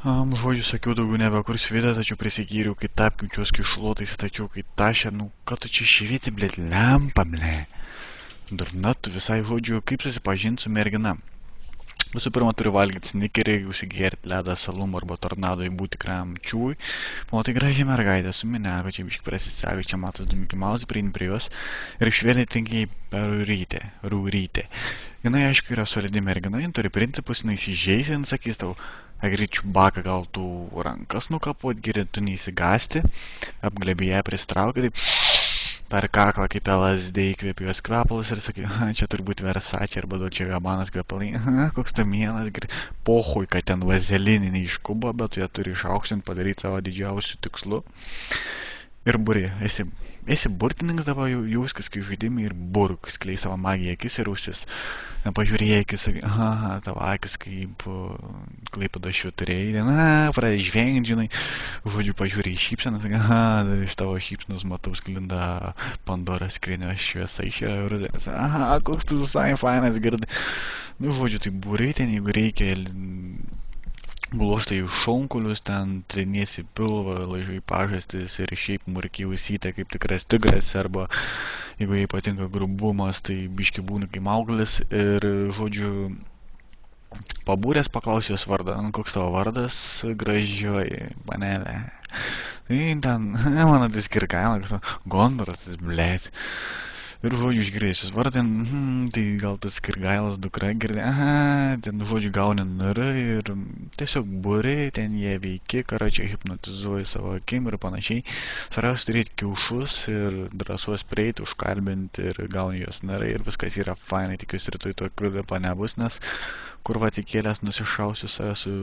Žodžiu, sakiau, daugiau nebekursiu video, tačiau prisigyriau, kai tapkiu čios kišluotais, tačiau kai tašė, nu, ką tu čia švieti, blėt, lempa, blė. Durna, tu visai, žodžiu, kaip susipažinti su mergina. Visų pirma, turi valgyti snikerį, užsigerti ledą salumo arba tornadoj būti tikram čiūui. Pamatai gražiai mergaitę su mineko, čia biškai prasisego, čia matos du Mickey Mouse, prieini prie jos ir švelniai tinkiai rūrytė. Jinai, aišku, yra solidi mergina, jin turi principus, jinai įsižeis, jin sakys tau, agričių baką gal tu rankas nukapuot, geri tu neįsigasti, apglebė ją pristraukė, taip per kaklą kaip LSD įkvėpė jos kvepalus ir sakė, čia turbūt Versace arba Dolce Gabbanas kvepalai, koks ta mielas, pohui, kad ten vazelininį iš Kubo, bet tu ją turi išaukštinti, padaryti savo didžiausių tikslų. Ir būri, esi burtininkas dabar jauskis, kai žaidimai ir burk, skleis savo magiją akis ir ausis. Pažiūrėjai akis, sakai, aha, tavo akis kaip Klaipėdos švyturėjai, pradėjai žvengti, žinai, žodžiu, pažiūrėjai šypseną, sakai, aha, iš tavo šypsenos matau sklinda Pandoros skrynios šviesa iš Jeruzalės, aha, koks tu visai fainas, girdai. Nu, žodžiu, tai būrai ten, jeigu reikia, gluoštai šonkulius, ten treniesi pilvą, laižai pažastis ir šiaip murkiai ausytę kaip tikras tigras, arba jeigu jai patinka grubumas, tai biški būna kaip Mauglis ir, žodžiu, pabūręs paklausiu jos vardą, koks tavo vardas, gražioji panelė. Tai ten, mano tai Skirgailas, Gondoras, blėt. Ir, žodžiu, išgirdėjusius vardą, tai gal tas Skirgailas dukra girdė, aha, ten, žodžiu, gauni narą ir tiesiog būri, ten jie veiki, karačiai hipnotizuoji savo akim ir panašiai. Svarbiausia turėti kiaušus ir drąsos prieiti, užkalbinti ir gauni jos narą ir viskas yra fainai, tikiuosi rytoj tokio nebus, nes kur va tikėlės nusišausiu save su